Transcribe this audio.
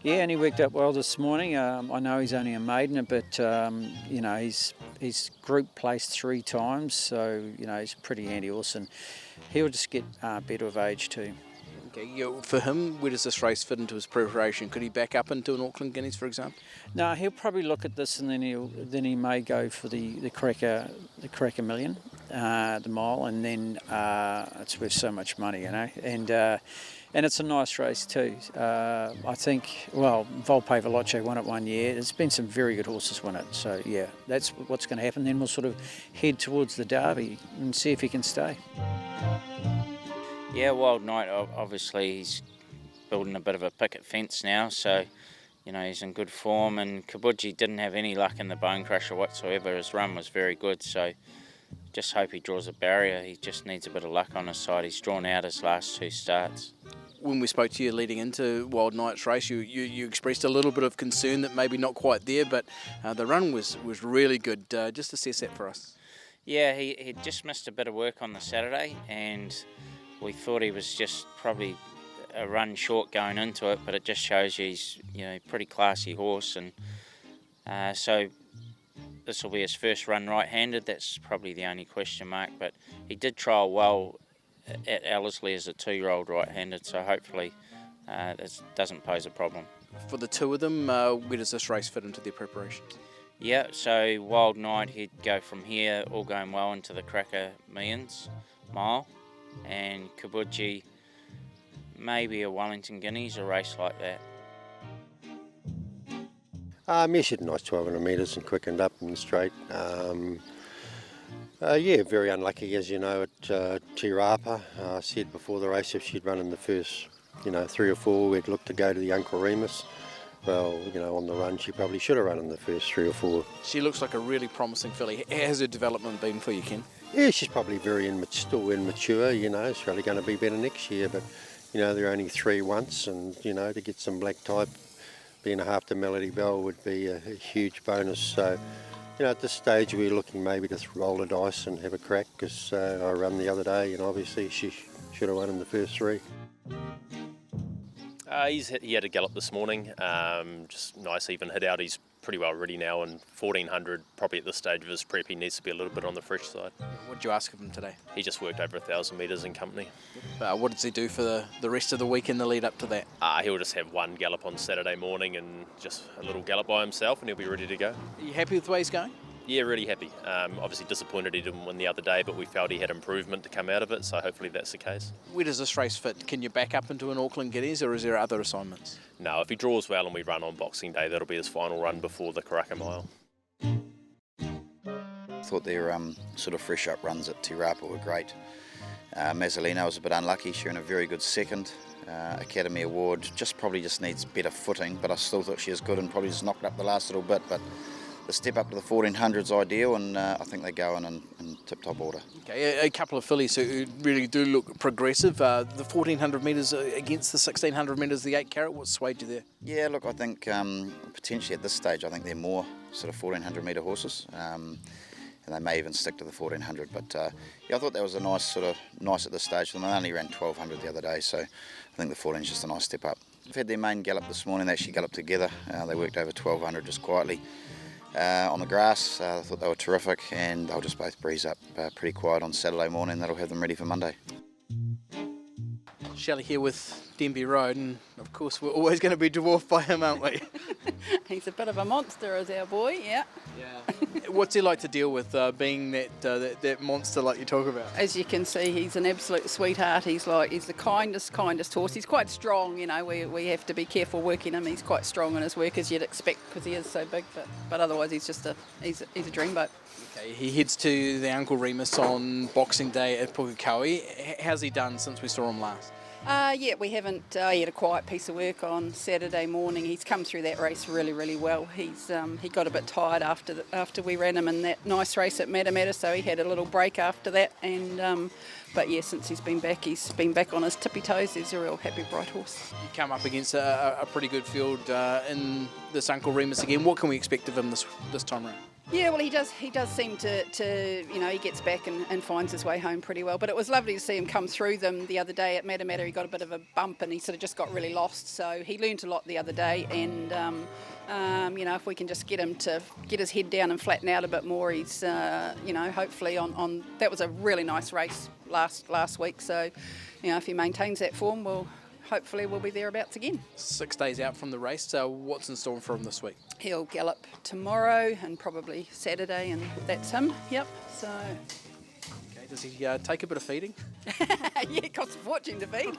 Yeah, and he worked up well this morning. I know he's only a maiden, but you know, he's group placed 3 times, so you know he's a pretty handy horse, and he'll just get better with age too. Okay, for him, where does this race fit into his preparation? Could he back up into an Auckland Guineas, for example? No, he'll probably look at this, and then he may go for the Cracker Million, the mile, and then it's worth so much money, you know, and it's a nice race too. I think, well, Volpe Veloce won it one year. There's been some very good horses win it, so yeah, that's what's going to happen. Then we'll sort of head towards the Derby and see if he can stay. Yeah, Wild Knight, obviously he's building a bit of a picket fence now, so you know he's in good form, and KABUGEE didn't have any luck in the Bone Crusher whatsoever. His run was very good, so just hope he draws a barrier. He just needs a bit of luck on his side. He's drawn out his last 2 starts. When we spoke to you leading into Wild Knight's race, you expressed a little bit of concern that maybe not quite there, but the run was really good. Just assess that for us. Yeah, he just missed a bit of work on the Saturday, and we thought he was just probably a run short going into it, but it just shows you he's pretty classy horse, and so this will be his first run right-handed. That's probably the only question mark, but he did trial well at Ellerslie as a 2-year-old right-handed, so hopefully this doesn't pose a problem. For the 2 of them, where does this race fit into their preparations? Yeah, so Wild Knight, he'd go from here, all going well, into the Cracker Millions mile, and KABUGEE, maybe a Wellington Guineas, a race like that. Measured nice 1200 metres and quickened up and straight. Yeah, very unlucky, as you know, at Tirapa. I said before the race if she'd run in the first 3 or 4, we'd look to go to the Uncle Remus. Well, on the run she probably should have run in the first 3 or 4. She looks like a really promising filly. How has her development been for you, Ken? Yeah, she's probably still immature, It's probably going to be better next year, but, there are only 3 once, and, to get some black type, being a half to Melody Bell would be a huge bonus. So, at this stage we're looking maybe to roll the dice and have a crack, because I ran the other day, and obviously she should have won in the first 3. He had a gallop this morning, just nice even hit out. He's pretty well ready now, and 1400 probably at this stage of his prep he needs to be a little bit on the fresh side. What did you ask of him today? He just worked over 1,000 metres in company. What does he do for the rest of the week in the lead up to that? He'll just have 1 gallop on Saturday morning and just a little gallop by himself, and he'll be ready to go. Are you happy with the way he's going? Yeah, really happy. Obviously disappointed he didn't win the other day, but we felt he had improvement to come out of it, so hopefully that's the case. Where does this race fit? Can you back up into an Auckland Guineas, or is there other assignments? No, if he draws well and we run on Boxing Day, that'll be his final run before the Karaka Mile. I thought their sort of fresh up runs at Tirapa were great. MAZZOLINO was a bit unlucky. She earned a very good second. Academy Award probably just needs better footing, but I still thought she was good and probably just knocked up the last little bit. But the step up to the 1400 is ideal, and I think they go in tip-top order. Okay, a couple of fillies who really do look progressive. The 1400 metres against the 1600 metres, the 8 carat, what swayed you there? Yeah, look, I think potentially at this stage, I think they're more sort of 1400 metre horses, and they may even stick to the 1400. But yeah, I thought that was a nice at this stage. They only ran 1200 the other day, so I think the 14 is just a nice step up. They've had their main gallop this morning. They actually galloped together. They worked over 1200 just quietly. On the grass, I thought they were terrific, and they'll just both breeze up pretty quiet on Saturday morning. That'll have them ready for Monday. Shelley here with Denby Road, and of course we're always going to be dwarfed by him, aren't we? He's a bit of a monster, is our boy, yeah. What's he like to deal with, being that monster like you talk about? As you can see, he's an absolute sweetheart. He's the kindest horse. He's quite strong, we have to be careful working him. He's quite strong in his work, as you'd expect, because he is so big, but otherwise he's just he's a dreamboat. Okay, he heads to the Uncle Remus on Boxing Day at Pukekohe. How's he done since we saw him last? Yeah, we haven't. He had a quiet piece of work on Saturday morning. He's come through that race really, really well. He got a bit tired after we ran him in that nice race at Matamata, so he had a little break after that. And but yeah, since he's been back on his tippy toes. He's a real happy, bright horse. You come up against a pretty good field in this Uncle Remus again. What can we expect of him this time round? Yeah, well, he does seem to you know, he gets back and finds his way home pretty well. But it was lovely to see him come through them the other day at Matamata. He got a bit of a bump and he sort of just got really lost. So he learned a lot the other day, and you know, if we can just get him to get his head down and flatten out a bit more, he's you know, hopefully on that was a really nice race last week. So you know, if he maintains that form, hopefully we'll be thereabouts again. 6 days out from the race, so what's in store for him this week? He'll gallop tomorrow and probably Saturday, and that's him. Yep. So. Okay, does he take a bit of feeding? Yeah, it costs a fortune to feed.